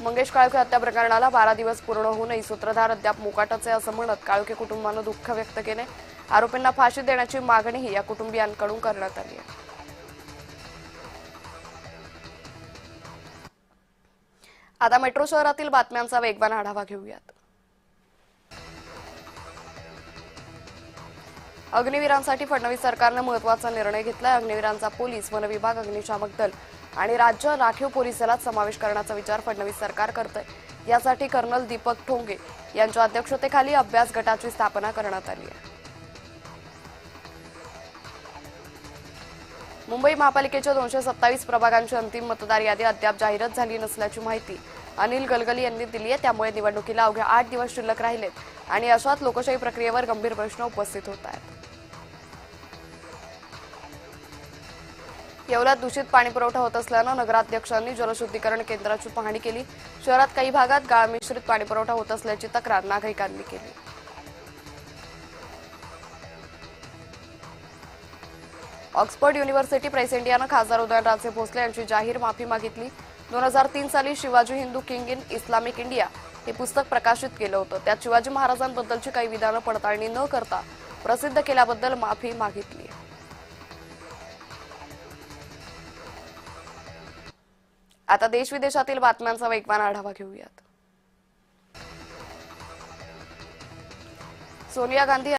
मंगेश काळके हत्या प्रकरणाला 12 दिवस पूर्ण होऊनही सूत्रधार अद्याप मोकाटाचे असं म्हणत काळके कुटुंबानं दुःख व्यक्त केले। आरोपींना फाशी देण्याची मागणीही या कुटुंबियांकडून करण्यात आली आहे। आता मेट्रो शहरातील बातम्यांचा वेगवान आढावा घेऊयात। अग्निवीरांसाठी फडणवीस सरकारने महत्त्वाचा निर्णय घेतलाय। अग्निवीरांचा पोलीस, वन विभाग, अग्निशामक दल आणि राज्य राखीव पोलीस दलात समावेश करण्याचा विचार फडणवीस सरकार करतंय। यासाठी कर्नल दीपक ठोंगे यांच्या अध्यक्षतेखाली अभ्यास गटाची स्थापना करण्यात आली आहे। मुंबई महापालिकेच्या 227 प्रभागांची अंतिम मतदार यादी अद्याप जाहीरच झाली नसल्याची माहिती अनिल गलगली यांनी दिली आहे। त्यामुळे निवडणुकीला अवघ्या 8 दिवस शिल्लक राहिलेत आणि अशात लोकशाही प्रक्रियेवर गंभीर प्रश्न उपस्थित होत आहेत। येवल्यात दूषित पाणी पुरवठा होत असल्यानं नगराध्यक्षांनी जलशुद्धीकरण केंद्राची पाहणी केली। शहरात काही भागात गाळ मिश्रित पाणी पुरवठा होत असल्याची तक्रार नागरिकांनी केली। ऑक्सफर्ड युनिव्हर्सिटी प्रेस इंडियानं खासदार उदयनराजे भोसले यांची जाहीर माफी मागितली। 2003 साली Shivaji Hindu king in Islamic India हे पुस्तक प्रकाशित केलं होतं। त्यात शिवाजी महाराजांबद्दलची काही विधानं पडताळणी न करता प्रसिद्ध केल्याबद्दल माफी मागितली। आता देश विदेशातील बातम्यांचा वेगवान आढावा घेऊयात। सोनिया गांधी